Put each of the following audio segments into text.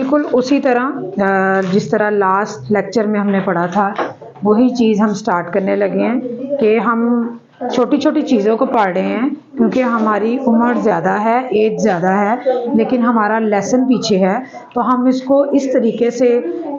बिल्कुल उसी तरह जिस तरह लास्ट लेक्चर में हमने पढ़ा था वही चीज़ हम स्टार्ट करने लगे हैं कि हम छोटी छोटी चीज़ों को पढ़ रहे हैं क्योंकि हमारी उम्र ज़्यादा है, एज ज़्यादा है, लेकिन हमारा लेसन पीछे है। तो हम इसको इस तरीके से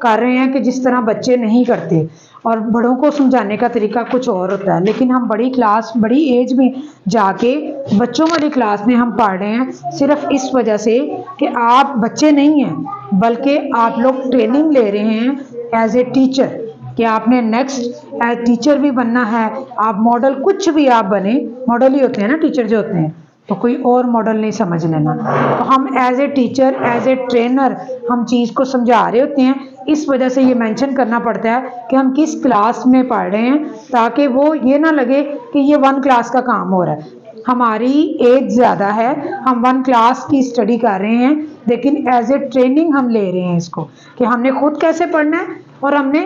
कर रहे हैं कि जिस तरह बच्चे नहीं करते, और बड़ों को समझाने का तरीका कुछ और होता है। लेकिन हम बड़ी क्लास, बड़ी एज में जाके बच्चों वाली क्लास में हम पढ़ रहे हैं सिर्फ इस वजह से कि आप बच्चे नहीं हैं, बल्कि आप लोग ट्रेनिंग ले रहे हैं एज ए टीचर कि आपने नेक्स्ट एज टीचर भी बनना है। आप मॉडल कुछ भी आप बने, मॉडल ही होते हैं ना टीचर जो होते हैं, तो कोई और मॉडल नहीं समझ लेना। तो हम as a teacher, as a trainer हम चीज़ को समझा रहे होते हैं। इस वजह से ये मेंशन करना पड़ता है कि हम किस क्लास में पढ़ रहे हैं, ताकि वो ये ना लगे कि ये 1 क्लास का काम हो रहा है। हमारी एज ज़्यादा है, हम 1 क्लास की स्टडी कर रहे हैं, लेकिन एज ए ट्रेनिंग हम ले रहे हैं इसको कि हमने खुद कैसे पढ़ना है और हमने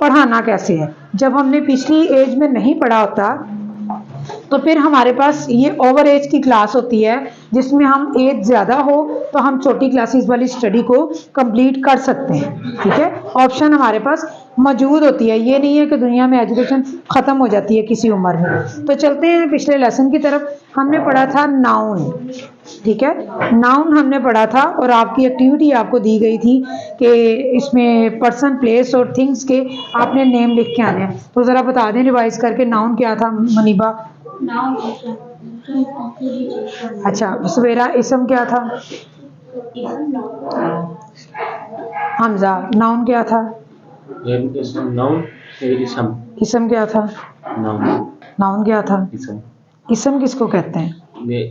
पढ़ाना कैसे है। जब हमने पिछली एज में नहीं पढ़ा होता तो फिर हमारे पास ये ओवर एज की क्लास होती है जिसमें हम एज ज़्यादा हो तो हम छोटी क्लासेस वाली स्टडी को कंप्लीट कर सकते हैं। ठीक है, ऑप्शन हमारे पास मौजूद होती है। ये नहीं है कि दुनिया में एजुकेशन ख़त्म हो जाती है किसी उम्र में। तो चलते हैं पिछले लेसन की तरफ। हमने पढ़ा था नाउन, ठीक है, नाउन हमने पढ़ा था और आपकी एक्टिविटी आपको दी गई थी कि इसमें पर्सन, प्लेस और थिंग्स के आपने नेम लिख के आने हैं। तो ज़रा बता दें रिवाइज करके, नाउन क्या था मनीबा? अच्छा, सवेरा इसम क्या था? हमजा नाउन क्या था? इसम क्या था? नाउन क्या था? इसम किसको कहते हैं?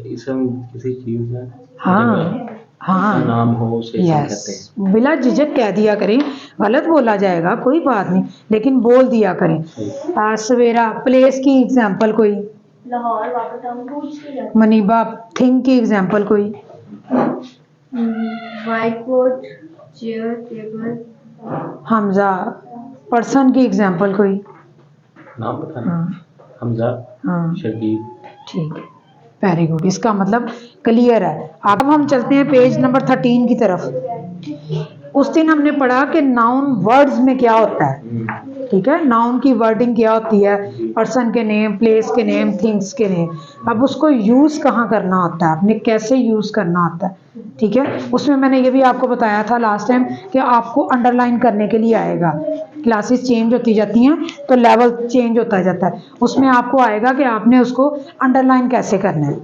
इसम किसी चीज है, हाँ हाँ, नाम हो उसे इसम कहते हैं। बिला झिझक कह दिया करें, गलत बोला जाएगा कोई बात नहीं, लेकिन बोल दिया करें। सवेरा, प्लेस की एग्जांपल कोई? Lahore, water town. Maniba, thing की एग्जांपल कोई? White board, chair, table. Hamza, person की एग्जांपल कोई? नाम बताना। हमजा, शकीब। ठीक है, वेरी गुड, इसका मतलब क्लियर है। अब हम चलते हैं पेज नंबर 13 की तरफ। उस दिन हमने पढ़ा कि नाउन वर्ड्स में क्या होता है, ठीक है, नाउन की वर्डिंग क्या होती है, पर्सन के नेम, प्लेस के नेम, थिंग्स के नेम। अब उसको यूज़ कहाँ करना होता है, आपने कैसे यूज़ करना होता है, ठीक है। उसमें मैंने ये भी आपको बताया था लास्ट टाइम कि आपको अंडरलाइन करने के लिए आएगा। क्लासेस चेंज होती जाती हैं तो लेवल चेंज होता जाता है, उसमें आपको आएगा कि आपने उसको अंडरलाइन कैसे करना है,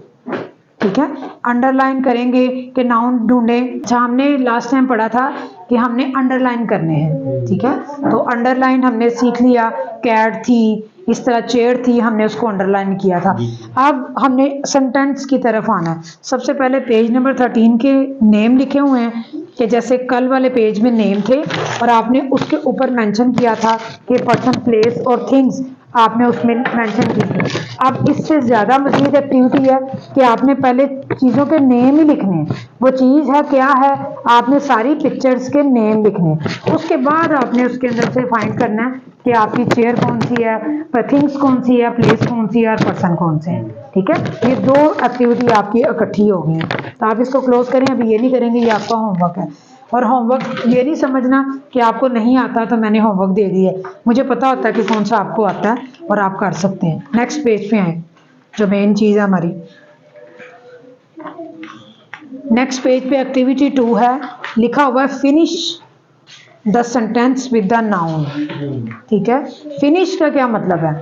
ठीक है। अंडरलाइन करेंगे कि नाउन ढूंढें। अच्छा, हमने लास्ट टाइम पढ़ा था कि हमने अंडरलाइन करने हैं, ठीक है। तो अंडरलाइन हमने सीख लिया, कैट थी, इस तरह चेयर थी, हमने उसको अंडरलाइन किया था। अब हमने सेंटेंस की तरफ आना है। सबसे पहले पेज नंबर 13 के नेम लिखे हुए हैं कि जैसे कल वाले पेज में नेम थे और आपने उसके ऊपर मेंशन किया था कि पर्सन, प्लेस और थिंग्स आपने उसमें मेंशन की थी। अब इससे ज़्यादा मज़ीद एक्टिविटी है कि आपने पहले चीज़ों के नेम ही लिखने हैं। वो चीज़ है क्या है, आपने सारी पिक्चर्स के नेम लिखने हैं। उसके बाद आपने उसके अंदर से फाइंड करना है कि आपकी चेयर कौन सी है, थिंग्स कौन सी है, प्लेस कौन सी है और पर्सन कौन से हैं, ठीक है। ये 2 एक्टिविटी आपकी इकट्ठी हो गई हैं। तो आप इसको क्लोज करें, अभी ये नहीं करेंगे, ये आपका होमवर्क है। और होमवर्क ये नहीं समझना कि आपको नहीं आता तो मैंने होमवर्क दे दिया है, मुझे पता होता है कि कौन सा आपको आता है और आप कर सकते हैं। नेक्स्ट पेज पे आए, जो मेन चीज़ है हमारी। नेक्स्ट पेज पे एक्टिविटी 2 है, लिखा हुआ है finish the sentence with the noun, ठीक है। फिनिश का क्या मतलब है,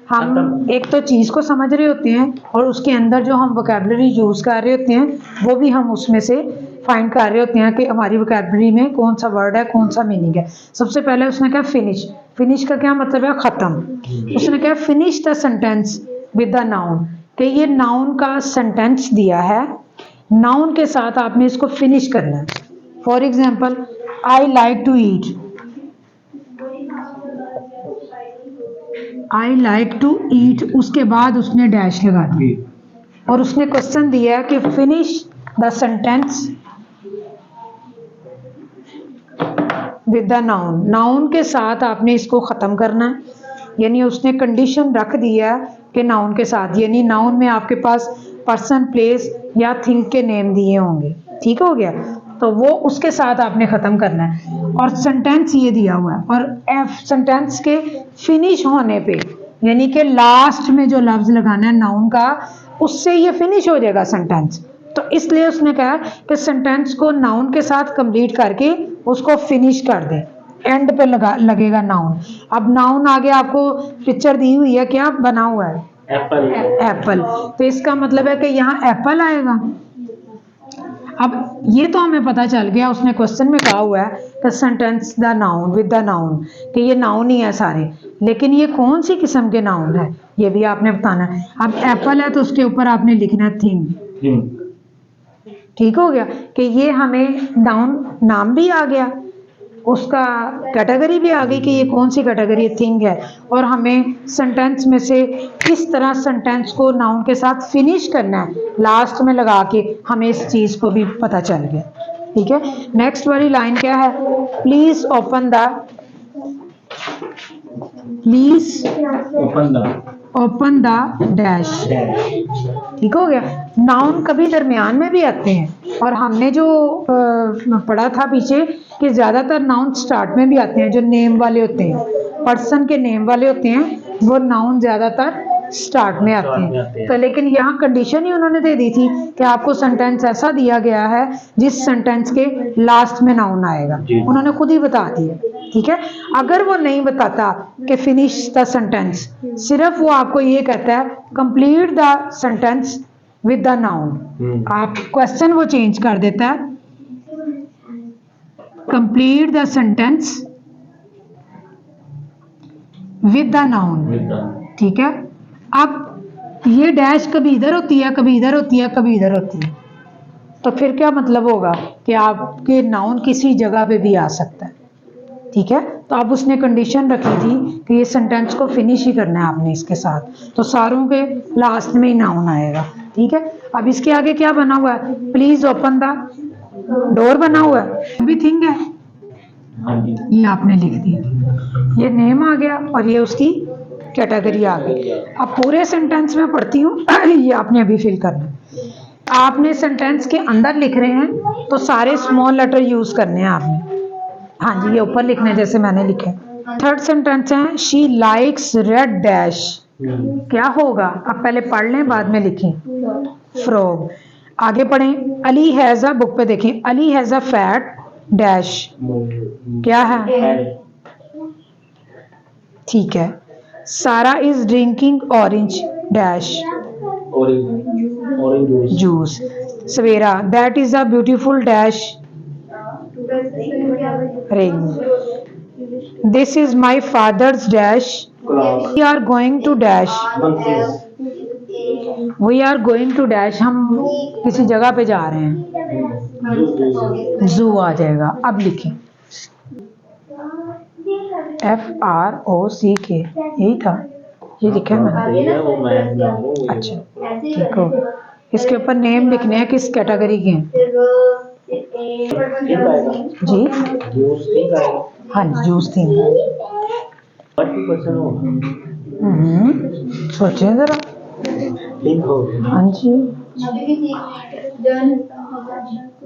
हम एक तो चीज़ को समझ रहे होते हैं और उसके अंदर जो हम वोकैबुलरी यूज़ कर रहे होते हैं वो भी हम उसमें से फाइंड कर रहे होते हैं कि हमारी वोकैबुलरी में कौन सा वर्ड है, कौन सा मीनिंग है। सबसे पहले उसने कहा फिनिश, फिनिश का क्या मतलब है, ख़त्म। उसने कहा finish the sentence with the noun, कि ये नाउन का सेंटेंस दिया है, नाउन के साथ आपने इसको फिनिश करना है। For example, I like to eat, I like to eat, उसके बाद उसने डैश लगा दी और उसने क्वेश्चन दिया है कि finish the sentence with the noun, noun के साथ आपने इसको ख़त्म करना है। यानी उसने कंडीशन रख दिया कि नाउन के साथ, यानी नाउन में आपके पास पर्सन, प्लेस या थिंग के नेम दिए होंगे, ठीक हो गया। तो वो उसके साथ आपने ख़त्म करना है। और सेंटेंस ये दिया हुआ है, और सेंटेंस के फिनिश होने पे यानी कि लास्ट में जो लफ्ज़ लगाना है नाउन का, उससे ये फिनिश हो जाएगा सेंटेंस। तो इसलिए उसने कहा कि सेंटेंस को नाउन के साथ कंप्लीट करके उसको फिनिश कर दे, एंड पे लगेगा नाउन। अब नाउन आगे आपको पिक्चर दी हुई है, क्या बना हुआ है? एप्पल। एप्पल। तो इसका मतलब है कि यहाँ एप्पल आएगा। अब ये तो हमें पता चल गया, उसने क्वेश्चन में कहा हुआ है कि sentence the noun with the noun, कि ये नाउन ही है सारे, लेकिन ये कौन सी किस्म के नाउन है ये भी आपने बताना है। अब एप्पल है तो उसके ऊपर आपने लिखना है थिंग। ठीक हो गया कि ये हमें नाम भी आ गया, उसका कैटेगरी भी आ गई कि ये कौन सी कैटेगरी थिंग है, और हमें सेंटेंस में से किस तरह सेंटेंस को नाउन के साथ फिनिश करना है लास्ट में लगा के, हमें इस चीज़ को भी पता चल गया। ठीक है, नेक्स्ट वाली लाइन क्या है? Please open the dash. ठीक हो गया। नाउन कभी दरमियान में भी आते हैं, और हमने जो पढ़ा था पीछे कि ज़्यादातर नाउन स्टार्ट में भी आते हैं, जो नेम वाले होते हैं, पर्सन के नेम वाले होते हैं, वो नाउन ज़्यादातर स्टार्ट में आते हैं। तो लेकिन यहाँ कंडीशन ही उन्होंने दे दी थी कि आपको सेंटेंस ऐसा दिया गया है जिस सेंटेंस के लास्ट में नाउन आएगा, उन्होंने खुद ही बता दिया। ठीक है, अगर वो नहीं बताता कि फिनिश द सेंटेंस, सिर्फ वो आपको ये कहता है complete the sentence with the noun, आप क्वेश्चन वो चेंज कर देता है, complete the sentence with the noun. ठीक है, अब ये डैश कभी इधर होती है, कभी इधर होती है, कभी इधर होती है, तो फिर क्या मतलब होगा कि आपके नाउन किसी जगह पे भी आ सकता है। ठीक है, तो अब उसने कंडीशन रखी थी कि ये सेंटेंस को फिनिश ही करना है आपने इसके साथ, तो सारों के लास्ट में ही नाउन आएगा। ठीक है, अब इसके आगे क्या बना हुआ है? प्लीज ओपन द डोर बना हुआ है, भी थिंग है, ये आपने लिख दिया, ये नेम आ गया और ये उसकी कैटेगरी आ गई। अब पूरे सेंटेंस में पढ़ती हूँ ये आपने अभी फिल करना है। आपने सेंटेंस के अंदर लिख रहे हैं तो सारे स्मॉल लेटर यूज करने हैं आपने। हाँ जी, ये ऊपर लिखना है जैसे मैंने लिखे। थर्ड सेंटेंस है शी लाइक्स रेड डैश, क्या होगा? अब पहले पढ़ लें बाद में लिखें। फ्रॉग। आगे पढ़ें। अली हैज अ, बुक पे देखें, Ali has a fat dash, क्या है? ठीक है। Sara is drinking orange dash, juice. Savera, that is a beautiful dash ring. This is my father's dash, we are going to dash, we are going to dash, हम किसी जगह पे जा रहे हैं, जू आ जाएगा। अब लिखें FROCK, यही था, ये लिखा है मैंने। अच्छा ठीक हो। इसके ऊपर नेम लिखने हैं किस कैटेगरी के हैं जी? हाँ जी, जूस थी। सोचें जरा। हाँ जी,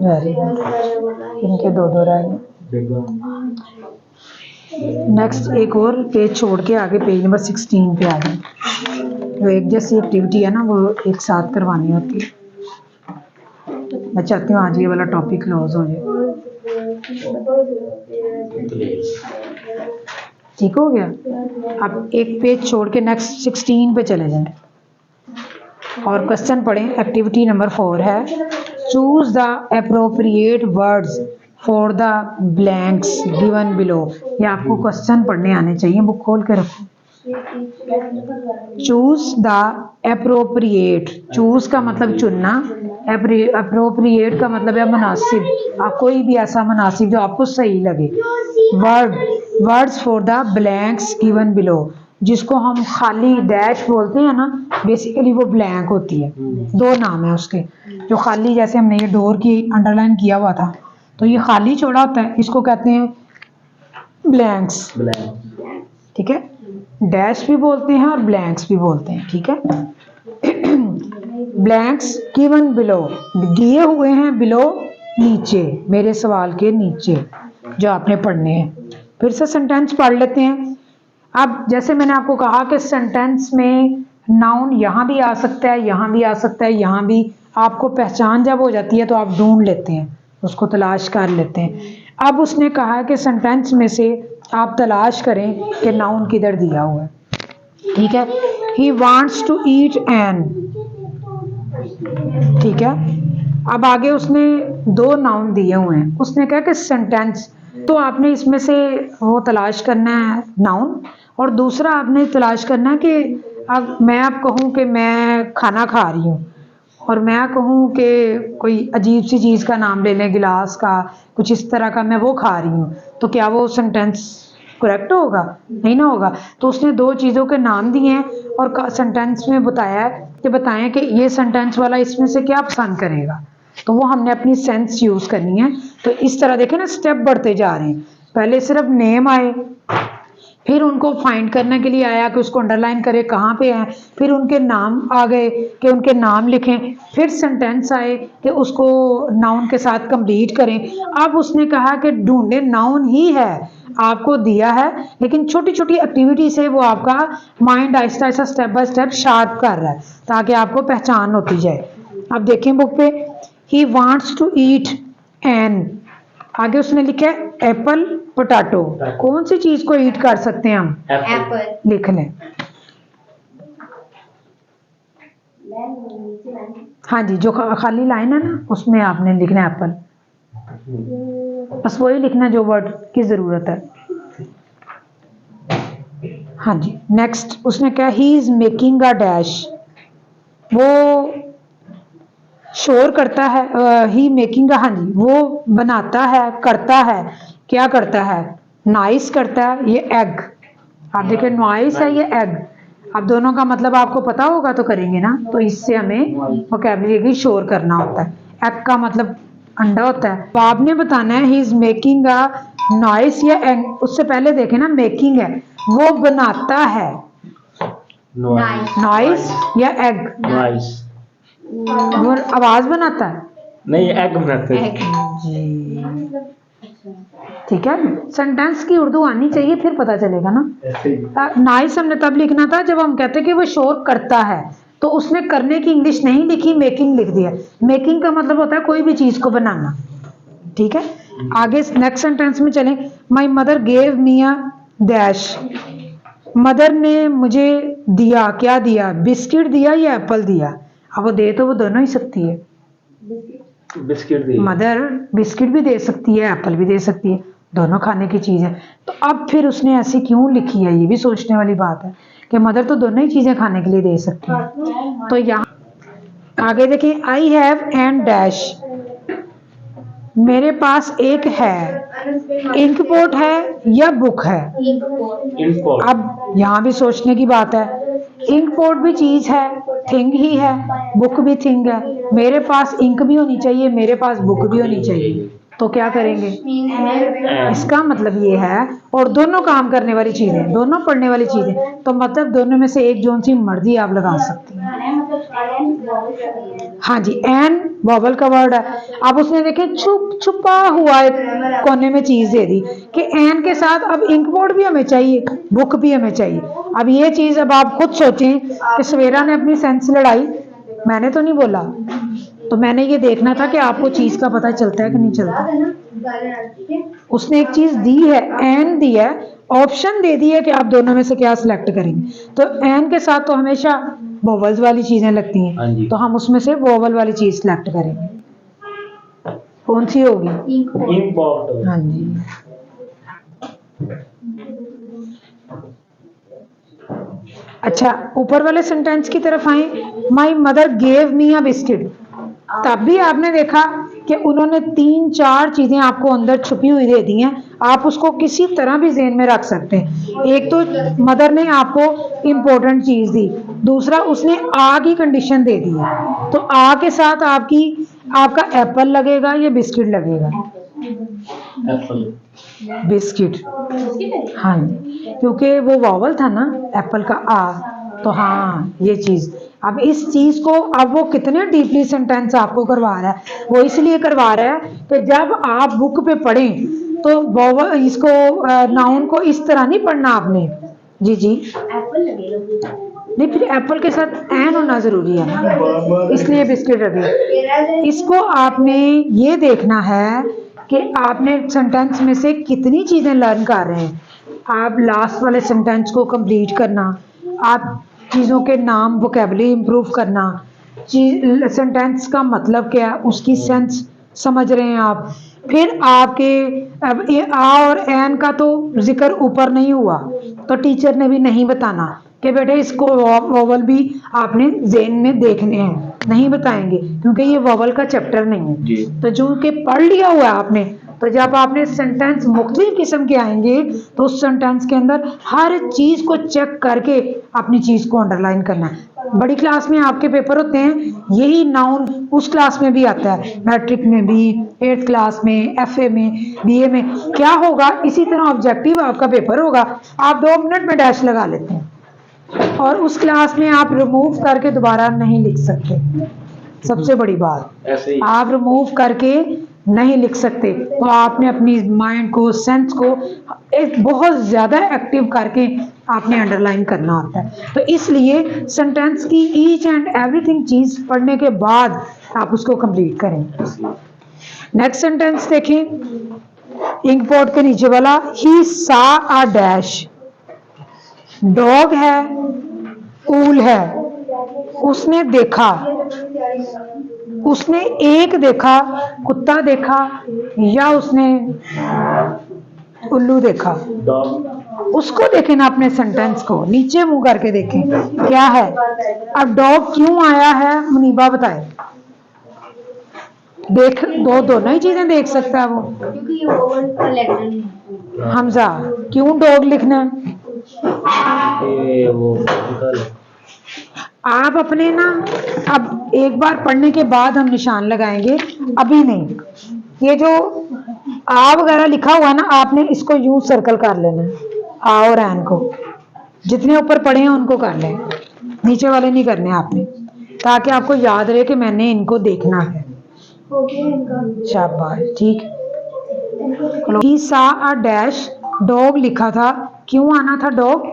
वेरी गुड, इनके दो रह गए। नेक्स्ट एक और पेज छोड़ के आगे पेज नंबर 16 पे आ गए। तो एक जैसी एक्टिविटी है ना, वो एक साथ करवानी होती है। मैं चाहती हूँ आज ये वाला टॉपिक क्लोज हो जाए। ठीक हो गया। अब एक पेज छोड़ के नेक्स्ट 16 पे चले जाएं और क्वेश्चन पढ़ें। एक्टिविटी नंबर 4 है choose the appropriate words for the blanks given below. ये आपको क्वेश्चन पढ़ने आने चाहिए, बुक खोल के रखो। चूज द अप्रोप्रिएट, चूज का मतलब चुनना, अप्रोप्रिएट का मतलब है मुनासिब। आप कोई भी ऐसा मुनासिब जो आपको सही लगे। Words for the blanks given below, जिसको हम खाली डैश बोलते हैं ना, बेसिकली वो ब्लैंक होती है। दो नाम है उसके, जो खाली, जैसे हमने ये डोर की अंडरलाइन किया हुआ था, तो ये खाली छोड़ा होता है, इसको कहते हैं ब्लैंक्स। ठीक है, डैश भी बोलते हैं और ब्लैंक्स भी बोलते हैं। ठीक है, ब्लैंक्स गिवन बिलो, दिए हुए हैं, बिलो नीचे, मेरे सवाल के नीचे जो आपने पढ़ने हैं। फिर से सेंटेंस पढ़ लेते हैं। अब जैसे मैंने आपको कहा कि सेंटेंस में नाउन यहाँ भी आ सकता है, यहाँ भी आ सकता है, यहाँ भी। आपको पहचान जब हो जाती है तो आप ढूंढ लेते हैं, उसको तलाश कर लेते हैं। अब उसने कहा कि सेंटेंस में से आप तलाश करें कि नाउन किधर दिया हुआ है। ठीक है, he wants to eat an. ठीक है, अब आगे उसने दो नाउन दिए हुए हैं। उसने कहा कि सेंटेंस, तो आपने इसमें से वो तलाश करना है नाउन, और दूसरा आपने तलाश करना है कि अब मैं आप कहूँ कि मैं खाना खा रही हूँ, और मैं कहूँ कि कोई अजीब सी चीज़ का नाम ले लें, गिलास का, कुछ इस तरह का, मैं वो खा रही हूँ, तो क्या वो सेंटेंस करेक्ट होगा? नहीं ना होगा। तो उसने दो चीज़ों के नाम दिए हैं और सेंटेंस में बताया कि बताएं कि ये सेंटेंस वाला इसमें से क्या पसंद करेगा। तो वो हमने अपनी सेंस यूज़ करनी है। तो इस तरह देखें ना, स्टेप बढ़ते जा रहे हैं। पहले सिर्फ नेम आए, फिर उनको फाइंड करने के लिए आया कि उसको अंडरलाइन करें कहाँ पे है, फिर उनके नाम आ गए कि उनके नाम लिखें, फिर सेंटेंस आए कि उसको नाउन के साथ कंप्लीट करें। अब उसने कहा कि ढूंढे, नाउन ही है, आपको दिया है, लेकिन छोटी छोटी एक्टिविटी से वो आपका mind Aahista Aahista step by step sharp कर रहा है ताकि आपको पहचान होती जाए। अब देखें बुक पे, he wants to eat an, आगे उसने लिखा है एप्पल पोटैटो। कौन सी चीज को ईट कर सकते हैं हम? एप्पल। लिख लें। हाँ जी, जो खाली लाइन है ना उसमें आपने लिखना है एप्पल, बस वही लिखना जो वर्ड की जरूरत है। हाँ जी, नेक्स्ट उसने कहा he is making a dash, वो शोर करता है, ही मेकिंग, हाँ जी, वो बनाता है, करता है, क्या करता है? नाइस करता है। ये एग, आप देखिए नॉइस है, ये एग। अब दोनों का मतलब आपको पता होगा तो करेंगे ना, तो इससे हमें वोकैबुलरी शोर करना होता है। एग का मतलब अंडा होता है। तो आपने बताना है he is making a noise या एग। उससे पहले देखें ना, मेकिंग है, वो बनाता है, नॉइस या एग? नॉइस। वो आवाज बनाता है, नहीं, एग बनाते हैं। जी। ठीक है, सेंटेंस की उर्दू आनी चाहिए, फिर पता चलेगा ना। नाइस हमने तब लिखना था जब हम कहते कि वो शोर करता है, तो उसने करने की इंग्लिश नहीं लिखी, मेकिंग लिख दिया। मेकिंग का मतलब होता है कोई भी चीज को बनाना। ठीक है, आगे नेक्स्ट सेंटेंस में चलें। My mother gave me a dash, mother ने मुझे दिया, क्या दिया? बिस्किट दिया या एप्पल दिया? अब वो दे तो वो दोनों ही सकती है, बिस्किट दी। मदर बिस्किट भी दे सकती है, एप्पल भी दे सकती है, दोनों खाने की चीज़ है। तो अब फिर उसने ऐसी क्यों लिखी है, ये भी सोचने वाली बात है कि मदर तो दोनों ही चीज़ें खाने के लिए दे सकती है। तो यहाँ आगे देखिए, आई हैव एंड डैश, मेरे पास एक है, इंक पोर्ट है या बुक है? इंपोर्ट। अब यहाँ भी सोचने की बात है, इंक पोर्ट भी चीज है, थिंग ही है, बुक भी थिंग है। मेरे पास इंक भी होनी चाहिए, मेरे पास बुक भी होनी चाहिए, तो क्या करेंगे? इसका मतलब ये है, और दोनों काम करने वाली चीजें, दोनों पढ़ने वाली चीजें, तो मतलब दोनों में से एक जोन सी मर्जी आप लगा सकती हैं। हाँ जी, एन वॉवल का वर्ड है। अब उसने देखे छुपा हुआ एक कोने में चीज दे दी कि एन के साथ अब इंक बोर्ड भी हमें चाहिए, बुक भी हमें चाहिए। अब ये चीज अब आप खुद सोचें कि सवेरा ने अपनी सेंस लड़ाई, मैंने तो नहीं बोला, तो मैंने ये देखना था कि आपको चीज का पता चलता है कि नहीं चलता। उसने एक चीज दी है, एन दी है, ऑप्शन दे दी है कि आप दोनों में से क्या सिलेक्ट करेंगे। तो एन के साथ तो हमेशा वोवल्स वाली चीजें लगती हाँ हैं, जी। तो हम उसमें से वोवल वाली चीज सिलेक्ट करेंगे। कौन सी होगी? इंपोर्ट। हाँ जी। अच्छा, ऊपर वाले सेंटेंस की तरफ आए। My mother gave me a biscuit, तब भी आपने देखा कि उन्होंने 3-4 चीजें आपको अंदर छुपी हुई दे दी हैं, आप उसको किसी तरह भी ज़हन में रख सकते हैं। एक तो मदर ने आपको इम्पोर्टेंट चीज दी, दूसरा उसने आ की कंडीशन दे दी है, तो आ के साथ आपका एप्पल लगेगा या बिस्किट लगेगा? एप्पल। बिस्किट। हाँ जी, क्योंकि वो वॉवल था ना एप्पल का, आ, तो हाँ ये चीज। अब इस चीज को, अब वो कितने डीपली सेंटेंस आपको करवा रहा है, वो इसलिए करवा रहा है कि जब आप बुक पे पढ़ें तो वोवल इसको नाउन को इस तरह नहीं पढ़ना आपने। जी जी, एप्पल लगेगा नहीं फिर एप्पल के साथ एन होना जरूरी है ना, इसलिए बिस्किट रखे। इसको आपने ये देखना है कि आपने सेंटेंस में से कितनी चीजें लर्न कर रहे हैं। आप लास्ट वाले सेंटेंस को कंप्लीट करना, आप चीज़ों के नाम वोकेबलरी इंप्रूव करना, सेंटेंस का मतलब क्या है उसकी सेंस समझ रहे हैं आप। फिर आपके अब ये आ और एन का तो जिक्र ऊपर नहीं हुआ, तो टीचर ने भी नहीं बताना कि बेटे इसको वोवल भी आपने ज़हन में देखने हैं, नहीं बताएंगे क्योंकि ये वोवल का चैप्टर नहीं है। तो जो कि पढ़ लिया हुआ है आपने, तो जब आपने सेंटेंस मुख्तलिफ किस्म के आएंगे तो उस सेंटेंस के अंदर हर चीज को चेक करके अपनी चीज को अंडरलाइन करना है। बड़ी क्लास में आपके पेपर होते हैं, यही नाउन उस क्लास में भी आता है, मैट्रिक में भी, 8th क्लास में, FA में, BA में। क्या होगा, इसी तरह ऑब्जेक्टिव आपका पेपर होगा, आप 2 मिनट में डैश लगा लेते हैं और उस क्लास में आप रिमूव करके दोबारा नहीं लिख सकते। सबसे बड़ी बात, ऐसे ही आप रिमूव करके नहीं लिख सकते, तो आपने अपनी माइंड को, सेंस को एक बहुत ज़्यादा एक्टिव करके आपने अंडरलाइन करना होता है। तो इसलिए सेंटेंस की ईच एंड एवरीथिंग चीज़ पढ़ने के बाद आप उसको कंप्लीट करें। नेक्स्ट सेंटेंस देखें, इंक पोर्ट के नीचे वाला, ही सा अ डैश। डॉग है, ऊल है, उसने देखा, उसने एक देखा, कुत्ता देखा या उसने उल्लू देखा। डॉग उसको देखें ना, अपने सेंटेंस को नीचे मुंह करके देखें क्या है। अब डॉग क्यों आया है, मुनीबा बताए। देख दोनों ही चीजें देख सकता है वो। क्योंकि ये वोवल का लेटर नहीं है। हमजा क्यों डॉग लिखना है। ये वो निकाल आप अपने ना, अब एक बार पढ़ने के बाद हम निशान लगाएंगे, अभी नहीं। ये जो आ वगैरह लिखा हुआ है ना, आपने इसको यूं सर्कल कर लेना है, आ और एन को जितने ऊपर पढ़े हैं उनको कर लें, नीचे वाले नहीं करने आपने, ताकि आपको याद रहे कि मैंने इनको देखना है। हो गया इनका। शाबाश, ठीक। ही सा अ डैश, डॉग लिखा था, क्यों आना था डॉग,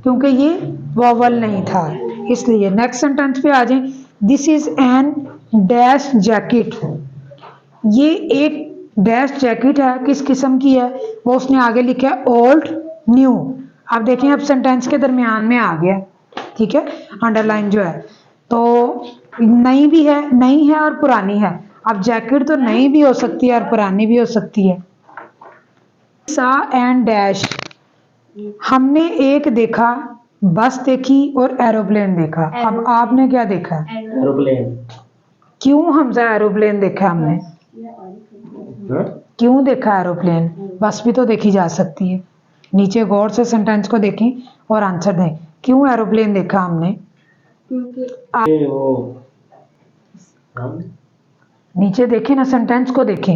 क्योंकि ये वोवल नहीं था इसलिए। नेक्स्ट सेंटेंस पे आ जाएं, this is an dash jacket. ये एक डैश जैकेट है, किस किस्म की है, वो उसने आगे लिखा है ओल्ड न्यू। आप देखें अब सेंटेंस के दरमियान में आ गया, ठीक है, अंडरलाइन जो है। तो नई भी है, नई है और पुरानी है। अब जैकेट तो नई भी हो सकती है और पुरानी भी हो सकती है। सा एंड डैश, हमने एक देखा, बस देखी और एरोप्लेन देखा। अब आपने क्या देखा है, एरोप्लेन क्यों हमजा एरोप्लेन देखा हमने, क्यों देखा एरोप्लेन, बस भी तो देखी जा सकती है। नीचे गौर से सेंटेंस को देखें और आंसर दें, क्यों एरोप्लेन देखा हमने। ये वो नीचे देखें ना, सेंटेंस को देखें,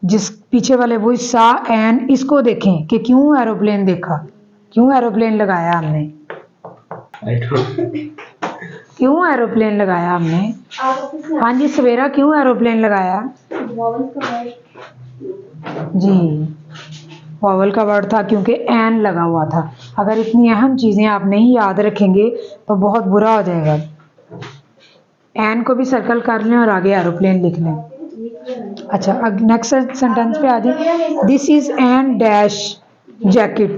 जिस पीछे वाले वो सा एन, इसको देखें कि क्यों एरोप्लेन देखा, क्यों एरोप्लेन लगाया हमने, क्यों एरोप्लेन लगाया हमने। हाँ जी सवेरा, क्यों एरोप्लेन लगाया। वोवल का वर्ड जी, वोवल का वर्ड था क्योंकि एन लगा हुआ था। अगर इतनी अहम चीजें आप नहीं याद रखेंगे तो बहुत बुरा हो जाएगा। एन को भी सर्कल कर लें और आगे एरोप्लेन लिख लें। अच्छा, अब नेक्स्ट सेंटेंस पे आ जाए, this is an dash jacket.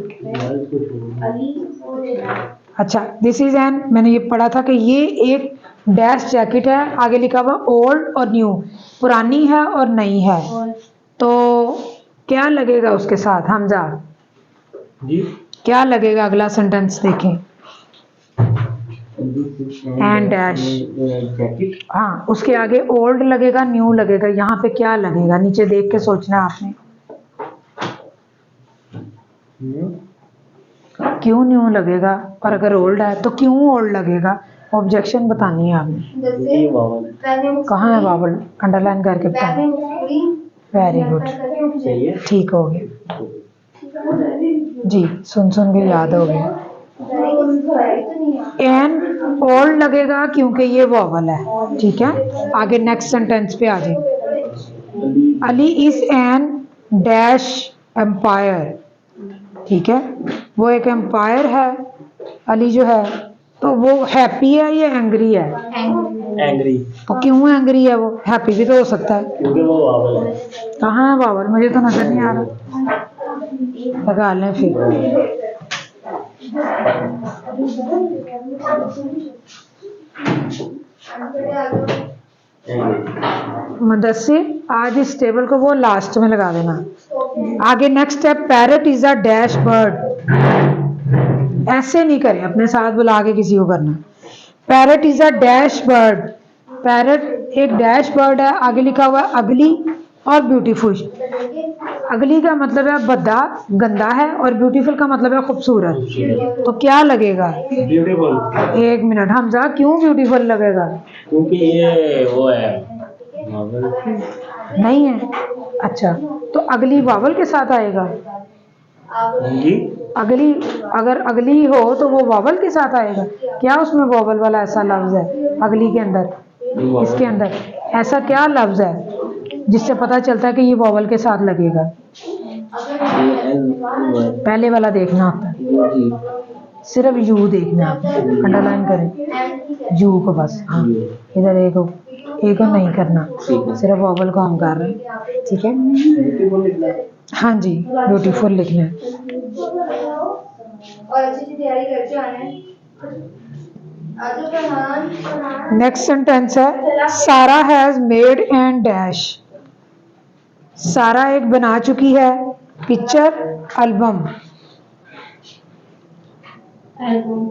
अच्छा, दिस इज एन, मैंने ये पढ़ा था कि ये एक डैश जैकेट है, आगे लिखा हुआ ओल्ड और न्यू, पुरानी है और नई है। तो क्या लगेगा उसके साथ हमजा जी, क्या लगेगा, अगला सेंटेंस देखें, एंड डैश, जैकेट हाँ उसके आगे ओल्ड लगेगा, न्यू लगेगा, यहाँ पे क्या लगेगा, नीचे देख के सोचना आपने। क्यों न्यू लगेगा, और अगर ओल्ड है तो क्यों ओल्ड लगेगा, ऑब्जेक्शन बतानी है आपने। जैसे ये वावल कहाँ है बाबल, अंडरलाइन करके बताना। वेरी गुड, चाहिए। ठीक हो गया जी, सुन सुन के याद हो गया। एन ओल्ड लगेगा क्योंकि ये वॉवल है, ठीक है। आगे नेक्स्ट सेंटेंस पे आ जाए। Ali is an dash umpire, ठीक है, वो एक एम्पायर है। अली जो है तो वो हैप्पी है या एंग्री है? एंग्री, तो क्यों एंग्री है? वो हैप्पी भी तो हो सकता है। क्योंकि वो वावल है। कहाँ है वावल? मुझे तो नजर नहीं आ रहा। लगा लें फिर। मुदस्सिर, आज इस टेबल को वो लास्ट में लगा देना। आगे next step, parrot is a dash bird. ऐसे नहीं करें, अपने साथ बुला के किसी को करना। Parrot is a dash bird. Parrot एक डैश बर्ड है। आगे लिखा हुआ है अगली और ब्यूटीफुल। अगली का मतलब है भद्दा, गंदा है, और ब्यूटीफुल का मतलब है खूबसूरत। तो क्या लगेगा? ब्यूटीफुल। एक मिनट हमजा, क्यों ब्यूटीफुल लगेगा? क्योंकि ये वो है वावल। नहीं है? अच्छा, तो अगली वावल के साथ आएगा। जी, अगली, अगर अगली हो तो वो वावल के साथ आएगा। क्या उसमें वावल वाला ऐसा लफ्ज है अगली के अंदर? इसके अंदर ऐसा क्या लफ्ज है जिससे पता चलता है कि ये वावल के साथ लगेगा? पहले वाला देखना होता है, सिर्फ यू देखना है, अंडरलाइन करें यू को बस। हाँ, इधर एक को नहीं करना, सिर्फ वावल को हम कर रहे हैं, ठीक है। हाँ जी, ब्यूटीफुल लिखना है। और अच्छी सी तैयारी करके आना है। आजू फरहान। नेक्स्ट सेंटेंस है सारा हैज मेड एंड डैश। सारा एक बना चुकी है पिक्चर एल्बम। एल्बम।